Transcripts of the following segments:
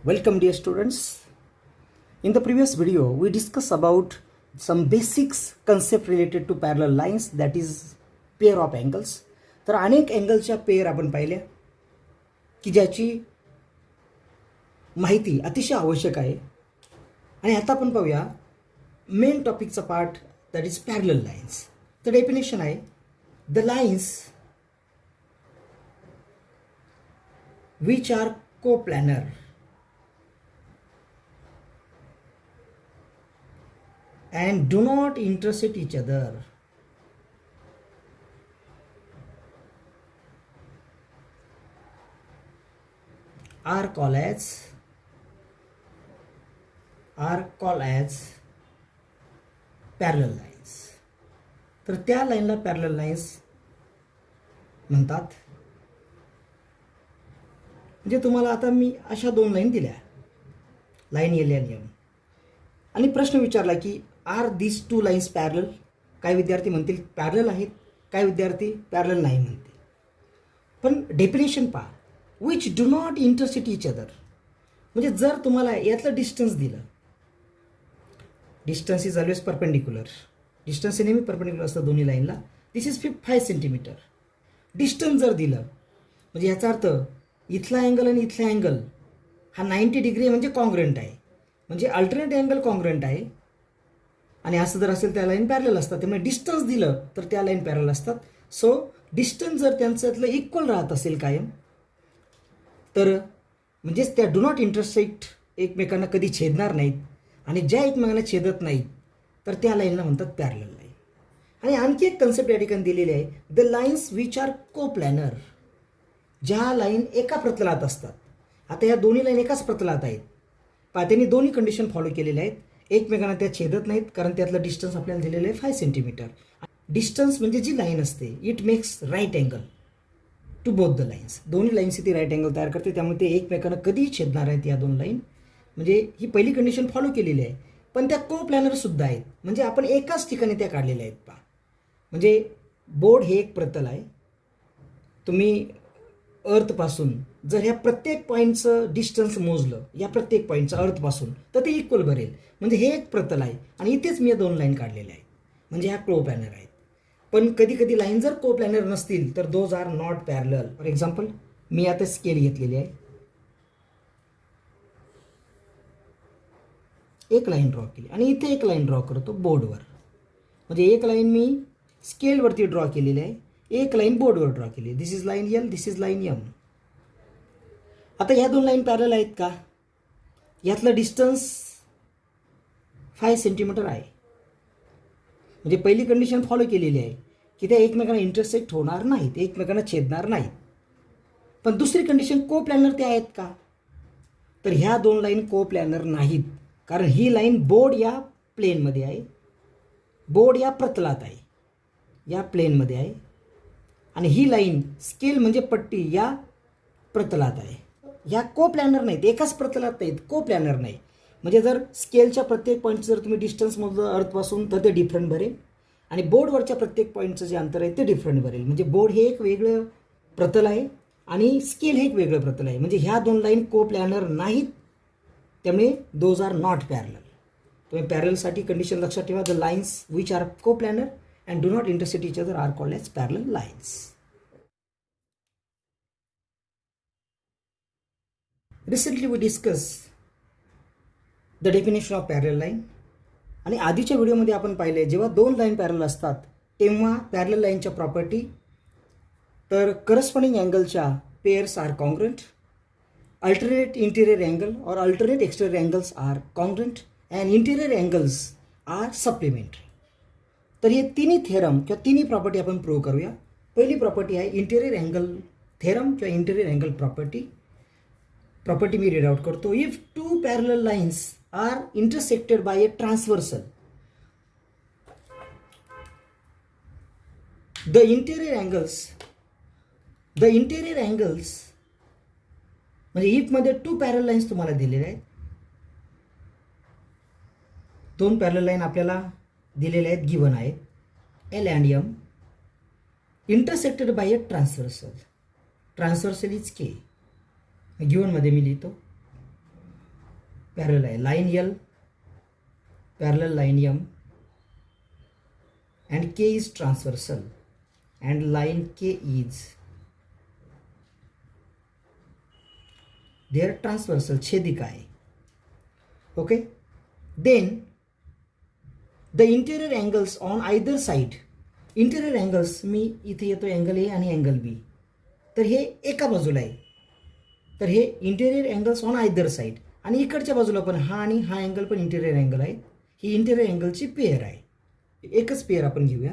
Welcome dear students. In the previous video we discussed about some basics concept related to parallel lines, that is pair of angles. तर अनेक अँगलच्या pair आपण पाहिल्या की ज्याची माहिती अतिशय आवश्यक आहे. आणि आता आपण पाहूया मेन टॉपिकचा part, that is parallel lines. तर डेफिनेशन आहे the lines which are coplanar and do not intersect each other are called as parallel lines. तर त्या लाईनला पॅरलल लाईन्स म्हणतात. म्हणजे तुम्हाला आता मी अशा दोन लाईन दिल्या, लाईन एल आणि एम, आणि प्रश्न विचारला की आर दिस टू लाईन्स पॅरलल. काही विद्यार्थी म्हणतील पॅरलल आहेत, काही विद्यार्थी पॅरलल नाही म्हणतील. पण डेफिनेशन पहा, which do not intersect each other. म्हणजे जर तुम्हाला यातलं डिस्टन्स दिलं, distance is always perpendicular, distance हे नेहमी परपेंडिक्युलर असतं दोन्ही लाईनला. दिस इज 5 सेंटीमीटर. डिस्टन्स जर दिलं म्हणजे याचा अर्थ इथला अँगल आणि इथला अँगल हा 90 डिग्री म्हणजे कॉन्ग्रंट आहे, म्हणजे अल्टरनेट अँगल कॉन्ग्रंट आहे. आणि असं जर असेल त्या लाईन पॅरलल असतात. त्यामुळे डिस्टन्स दिलं तर त्या लाईन पॅरलल असतात. सो डिस्टन्स जर त्यांच्यातलं इक्वल राहत असेल कायम, तर म्हणजेच त्या डू नॉट इंटरसेक्ट, एकमेकांना कधी छेदणार नाहीत. आणि ज्या एकमेकांना छेदत नाहीत तर त्या लाईनला म्हणतात पॅरलल लाईन. आणि आणखी एक कन्सेप्ट या ठिकाणी दिलेली आहे, the lines which are coplanar. ज्या लाईन एका प्रतलात असतात. आता या दोन्ही लाईन एकाच प्रतलात आहेत, त्यांनी दोन्ही कंडिशन फॉलो केलेल्या आहेत. एकमेकांना त्या छेदत नाहीत कारण त्यातलं डिस्टन्स आपल्याला दिलेलं आहे 5 सेंटीमीटर. डिस्टन्स म्हणजे जी लाईन असते it makes right angle to both the lines. दोन्ही लाईन्स ती राईट अँगल तयार करते, त्यामुळे ते एकमेकांना कधीही छेदणार आहेत या दोन लाईन. म्हणजे ही पहिली कंडिशन फॉलो केलेली आहे. पण त्या कोप्लॅनर सुद्धा आहेत, म्हणजे आपण एकाच ठिकाणी त्या काढलेल्या आहेत. पहा, म्हणजे बोर्ड हे एक प्रतल आहे. तुम्ही अर्थपासून जर ह्या प्रत्येक पॉईंटचं डिस्टन्स मोजलं, या प्रत्येक पॉईंटचं अर्थपासून, तर ते इक्वल भरेल. म्हणजे हे एक प्रतल आहे आणि इथेच मी या दोन लाईन काढलेल्या आहेत, म्हणजे ह्या कोप्लॅनर आहेत. पण कधी कधी लाईन जर कोप्लॅनर नसतील तर those are not parallel. For example मी आता स्केल घेतलेली आहे, एक लाईन ड्रॉ केली आणि इथे एक लाईन ड्रॉ करतो बोर्डवर. म्हणजे एक लाईन मी स्केलवरती ड्रॉ केलेली आहे, एक लाईन बोर्डवर ड्रॉ केली. This is line L, this is line M. आता या दोन लाईन पॅरलल आहेत का? यातलं डिस्टन्स 5 सेंटीमीटर आहे. म्हणजे पहिली कंडिशन फॉलो केलेली आहे की त्या एकमेकांना इंटरसेक्ट होणार नाहीत, एकमेकांना छेदणार नाहीत. पण दुसरी कंडिशन कोप्लॅनर ते आहेत का? तर ह्या दोन लाईन कोप्लॅनर नाहीत, कारण ही लाईन बोर्ड या प्लेनमध्ये आहे, बोर्ड या प्रतलात आहे, या प्लेनमध्ये आहे. आणि ही लाईन स्केल म्हणजे पट्टी या प्रतलात आहे. ह्या कोप्लॅनर नाहीत, एकाच प्रतलात नाहीत, कोप्लॅनर नाही. म्हणजे जर स्केलच्या प्रत्येक पॉईंटचं जर तुम्ही डिस्टन्स मोजलं अर्थपासून तर ते डिफरंट भरेल, आणि बोर्डवरच्या प्रत्येक पॉईंटचं जे अंतर आहे ते डिफरंट भरेल. म्हणजे बोर्ड हे एक वेगळं प्रतल आहे आणि स्केल हे एक वेगळं प्रतल आहे. म्हणजे ह्या दोन लाईन कोप्लॅनर नाहीत, त्यामुळे दोज आर नॉट पॅरलल. तुम्ही पॅरलसाठी कंडिशन लक्षात ठेवा, the lines which are coplanar and do not intersect each other are called as parallel lines. Recently we discussed the definition of parallel line. आणि आधीच्या व्हिडिओमध्ये आपण पाहिले जेव्हा दोन लाईन पॅरलल असतात तेव्हा पॅरलल लाईनच्या प्रॉपर्टी, तर करस्पॉन्डिंग अँगलच्या pairs are congruent, alternate interior angle और alternate exterior angles are congruent, and interior angles are supplementary. तर हे तिन्ही थेरम किंवा तिन्ही प्रॉपर्टी आपण प्रूव्ह करूया. पहिली प्रॉपर्टी आहे इंटिरियर अँगल थेरम किंवा इंटिरियर अँगल प्रॉपर्टी. प्रॉपर्टी मी रीड आउट करतो. If two parallel lines are intersected by a transversal, the interior angles म्हणजे इफमध्ये टू पॅरलल लाईन्स तुम्हाला दिलेल्या आहेत. दोन पॅरलल लाईन आपल्याला दिलेले आहेत, गिवन आहेत L and M, intersected by a transversal. Transversal is K गिवनमध्ये मी लिहितो. पॅरल आहे, line L parallel line M and K is transversal and line K is their transversal छेदिका आहे. Okay, then the interior angles on either side. Interior angles मी इथे येतो angle A आणि अँगल बी, तर हे एका बाजूला आहे, तर हे interior angles on either side. आणि इकडच्या बाजूला पण हा आणि हा अँगल पण इंटेरियर अँगल आहे. ही इंटेरियर अँगलची पेअर आहे. एकच पेअर आपण घेऊया.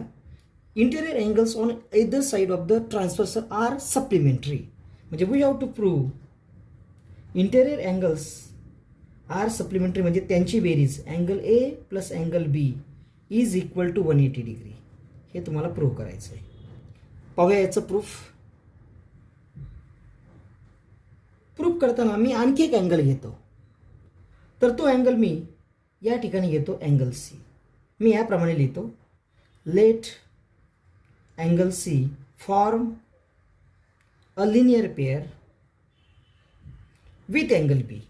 Interior angles on either side of the transversal are supplementary. म्हणजे we have to prove interior angles are supplementary, म्हणजे त्यांची बेरीज angle A plus angle B is equal to 180 degree. हे तुम्हाला प्रूव्ह करायचं आहे. पाहूया याचं प्रूफ करताना मी आणखी एक अँगल घेतो. तर तो अँगल मी या ठिकाणी घेतो अँगल सी. मी याप्रमाणे लिहितो, let angle C form a linear pair with angle B,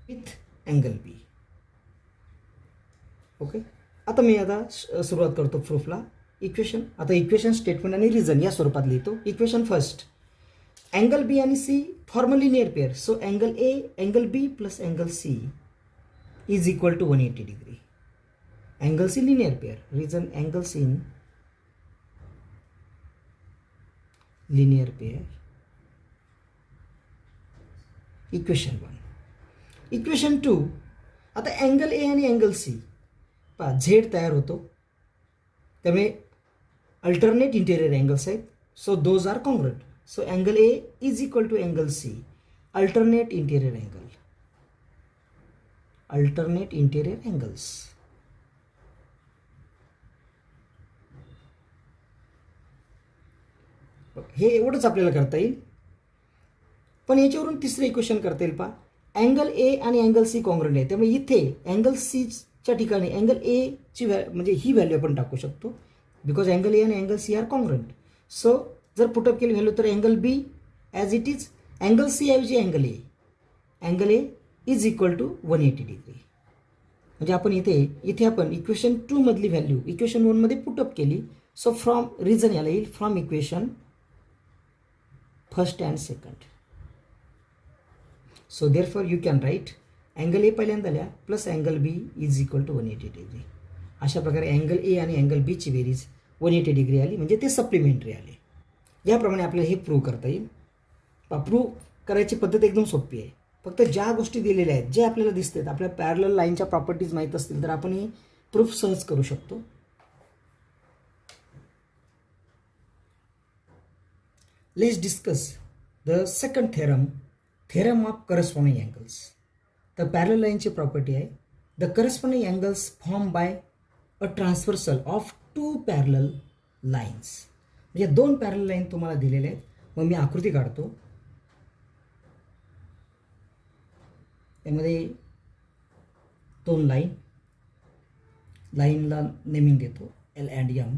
with angle B. Okay, आता मी सुरुवात करतो प्रूफला. इक्वेशन, आता इक्वेशन स्टेटमेंट आणि रिझन या स्वरूपात लिहितो. इक्वेशन फर्स्ट, अँगल बी आणि C form a linear pair, so angle A angle B plus angle C is equal to 180 degree. Angle C linear pair, reason angle C in linear pair. Equation 1. Equation 2, आता angle A आणि angle C पहा Z तयार होतो, त्यामुळे alternate interior angles आहेत, so those are congruent. So angle A is equal to angle C alternate interior angle, alternate interior angles. हे एवढंच आपल्याला करता येईल. पण याच्यावरून तिसरं इक्वेशन करता येईल पहा, अँगल ए आणि अँगल सी कॉन्ग्रुएंट आहे, त्यामुळे इथे अँगल सीच्या ठिकाणी अँगल ए ची म्हणजे ही व्हॅल्यू आपण टाकू शकतो, बिकॉज अँगल ए आणि angle C are congruent. So जर पुटअप केली व्हॅल्यू तर angle B as it is angle C ऐवजी angle A is equal to 180 degree. म्हणजे आपण इथे आपण इक्वेशन 2 मधली व्हॅल्यू इक्वेशन 1 मध्ये पुटअप केली. सो फ्रॉम रिझन याला येईल from equation first and second. So therefore you can write angle A पहिल्यांदा लिहा plus angle B is equal to 180 degree. अशा प्रकारे अँगल ए आणि अँगल बीची बेरीज 180 डिग्री आली, म्हणजे ते सप्लिमेंटरी आले. याप्रमाणे आपल्याला हे प्रूव्ह करता येईल. प्रूव्ह करायची पद्धत एकदम सोपी आहे. फक्त ज्या गोष्टी दिलेल्या आहेत, जे आपल्याला दिसतात, आपल्या पॅरलल लाईनच्या प्रॉपर्टीज माहीत असतील तर आपण ही प्रूफ सहज करू शकतो. Let's discuss the second theorem of corresponding angles. तर पॅरलल लाईनची प्रॉपर्टी आहे, the corresponding angles form by a transversal of 2 parallel lines. म्हणजे 2 पॅरलल लाईन तुम्हाला दिलेल्या आहेत. मग मी आकृती काढतो. त्यामध्ये 2 लाईनला नेमिंग देतो L and M.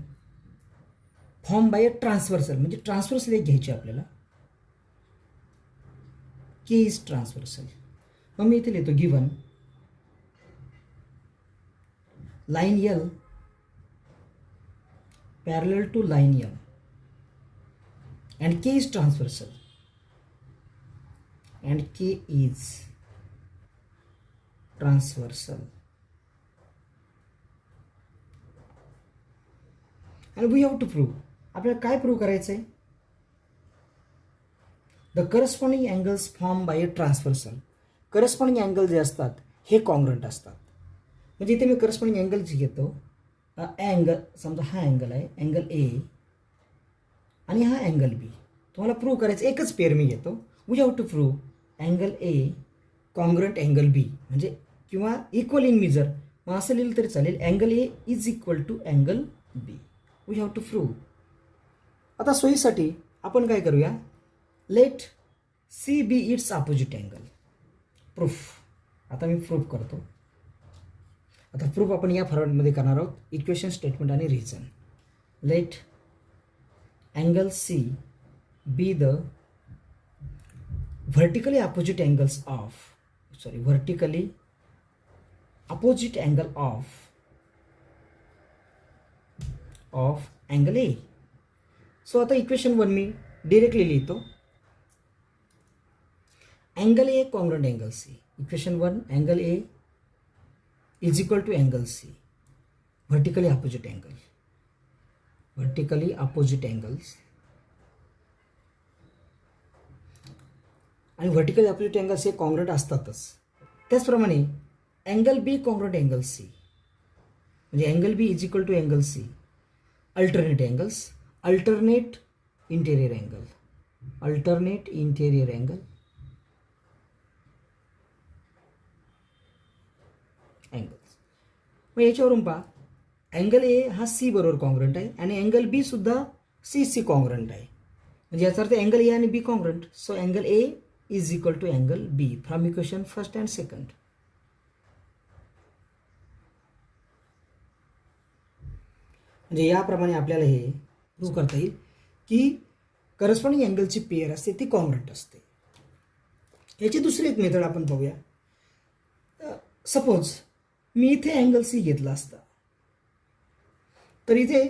Form by a transversal, म्हणजे ट्रान्सव्हर्सल एक घ्यायची आपल्याला, के इज ट्रान्सव्हर्सल. मग मी इथे लिहितो given line L parallel to line M and K is transversal and K is transversal and we have to prove. आपल्याला काय प्रूव्ह करायचं आहे? The corresponding angles form by a transversal. Corresponding angle जे असतात हे कॉन्ग्रुएंट असतात. म्हणजे इथे मी करस्पॉन्डिंग अँगल जे घेतो, अँगल समजा हा अँगल आहे अँगल ए आणि हा अँगल बी. तुम्हाला प्रूव्ह करायचं एकच पेअर मी घेतो. We have to prove angle A congruent angle B, म्हणजे किंवा इक्वल इन मेजर, मग असं लिहिलं तरी चालेल. Angle A is equal to angle B. We have to prove. आता सोयीसाठी आपण काय करूया, let C be its opposite angle. Proof. आता मी प्रूफ करतो. आता प्रूफ आपण या फॉर्मॅटमध्ये करणार आहोत, इक्वेशन स्टेटमेंट आणि reason. Let angle C be the vertically opposite angles of vertically opposite angle of angle A. So आता इक्वेशन 1 मी डायरेक्टली लिहितो. Angle A congruent angle C. Equation 1 angle A is equal to angle C. Vertically opposite angles आणि vertically opposite angles हे congruent असतातच. त्याचप्रमाणे angle B congruent angle C, म्हणजे angle B is equal to angle C. Alternate angles, alternate interior angles. मग याच्यावरून पहा, angle A हा C बरोबर कॉन्ग्रंट आहे आणि अँगल बी सुद्धा सी कॉन्ग्रंट आहे. म्हणजे याचा अर्थ अँगल ए आणि B congruent. So angle A is equal to angle B from equation first and second. म्हणजे याप्रमाणे आपल्याला हे प्रूव्ह करता येईल की करस्पॉन्डिंग अँगलची पेअर असते ती कॉन्ग्रंट असते. याची दुसरी एक मेथड आपण पाहूया. सपोज मी इथे अँगल सी घेतला असता, तर इथे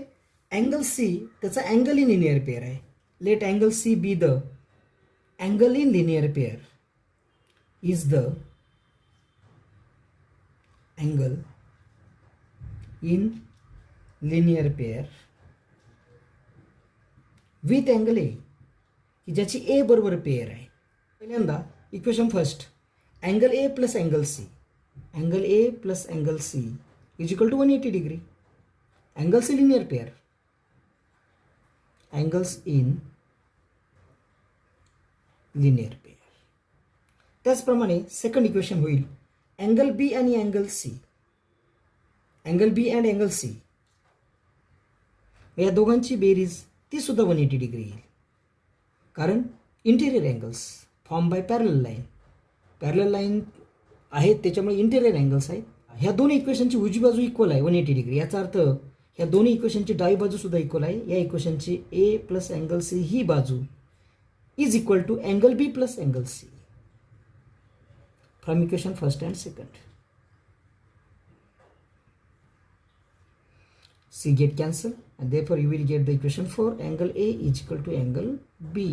अँगल सी त्याचा अँगल इन लिनियर पेअर आहे. Let angle C be the angle in linear pair is the angle in linear pair with angle A, की ज्याची ए बरोबर पेअर आहे. पहिल्यांदा equation first, angle A plus angle C is equal to 180 degree. Angles in linear pair, त्याचप्रमाणे second equation होईल angle B आणि angle C, या दोघांची बेरीज ती सुद्धा 180 डिग्री येईल. कारण interior angles form by parallel line आहेत, त्याच्यामुळे इंटेरियर अँगल्स आहेत. ह्या दोन्ही इक्वेशनची उजवी बाजू इक्वल आहे 180 डिग्री. याचा अर्थ ह्या दोन्ही इक्वेशनची डावी बाजू सुद्धा इक्वल आहे. या इक्वेशनची ए प्लस अँगल सी ही बाजू is equal to angle B plus angle C from equation first and second. C get cancel and therefore you will get the equation for angle A is equal to angle B.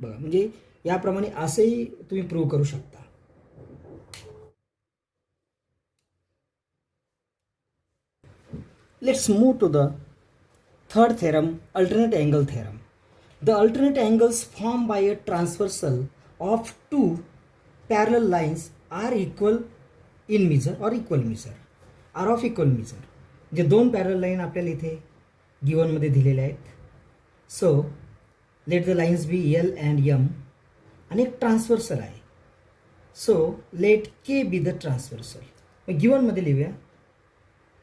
बघा, म्हणजे याप्रमाणे असेही तुम्ही prove करू शकता. Let's move to the third theorem, alternate angle theorem. The alternate angles formed by a transversal of two parallel lines are equal in measure or equal measure, are of equal measure. जे दोन पॅरल line आपल्याला इथे गिवनमध्ये दिलेल्या आहेत. So let the lines be L and M आणि एक ट्रान्सव्हर्सल आहे. So let K be the transversal. मग गिवनमध्ये लिहूया,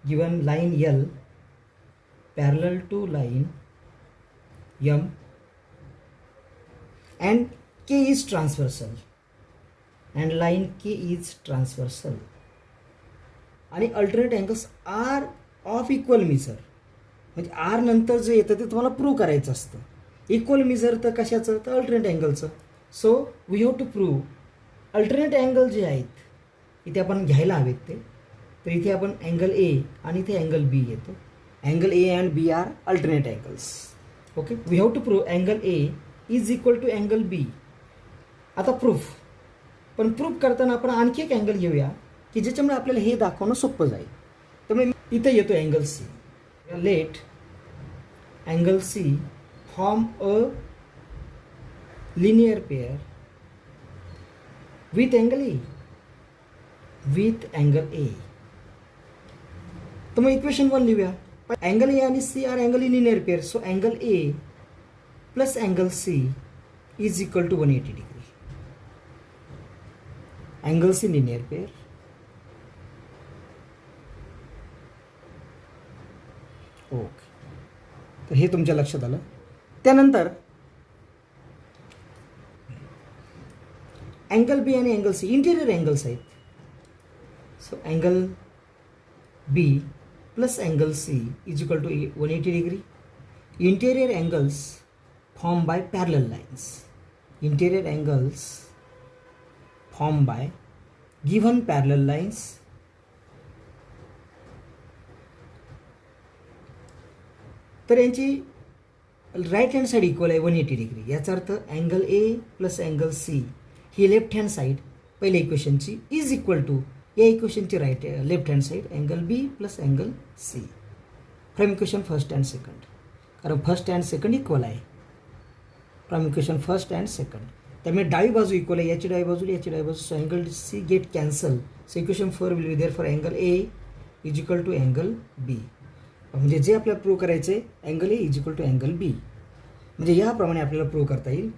given line L parallel to line M and K is transversal and line K is transversal आणि alternate angles are of equal measure. म्हणजे are नंतर जे येतं ते तुम्हाला प्रूव्ह करायचं असतं. इक्वल मेजर तर कशाचं, तर अल्टरनेट अँगलचं. So we have to prove alternate angle जे आहेत इथे आपण घ्यायला हवेत ते. तर इथे आपण अँगल ए आणि इथे अँगल बी येतो. Angle A and B are alternate angles. Okay, we have to prove angle A is equal to angle B. आता प्रूफ, पण प्रूफ करताना आपण आणखी एक अँगल घेऊया की ज्याच्यामुळे आपल्याला हे दाखवणं सोपं जाईल. त्यामुळे इथे येतो angle C. Let angle C form a linear pair with angle A. तर मग इक्वेशन 1 लिहूया. अँगल ए आणि C are angle in linear pair. So angle A plus angle C is equal to 180 degree. Angles in linear pair. Okay, तर हे तुमच्या लक्षात आलं. त्यानंतर अँगल बी आणि अँगल सी इंटेरियर अँगल्स आहेत. So angle B plus angle C is equal to 180 degree. Interior angles form by parallel lines. Interior angles formed by given parallel lines तर यांची राईट हँड साईड इक्वल आहे 180 degree. याचा अर्थ angle A plus angle C ही left hand side पहिल्या इक्वेशनची is equal to या इक्वेशनची left hand side angle B plus angle C from equation first and second. कारण फर्स्ट अँड सेकंड इक्वल आहे from equation first and second. त्यामुळे डावी बाजू इक्वल आहे, याची डावी बाजू याची डावी बाजू. So angle C get cancel. So equation 4 will be there for angle A is equal to angle B. म्हणजे जे आपल्याला प्रूव्ह करायचं आहे angle A is equal to angle B. म्हणजे याप्रमाणे आपल्याला प्रूव्ह करता येईल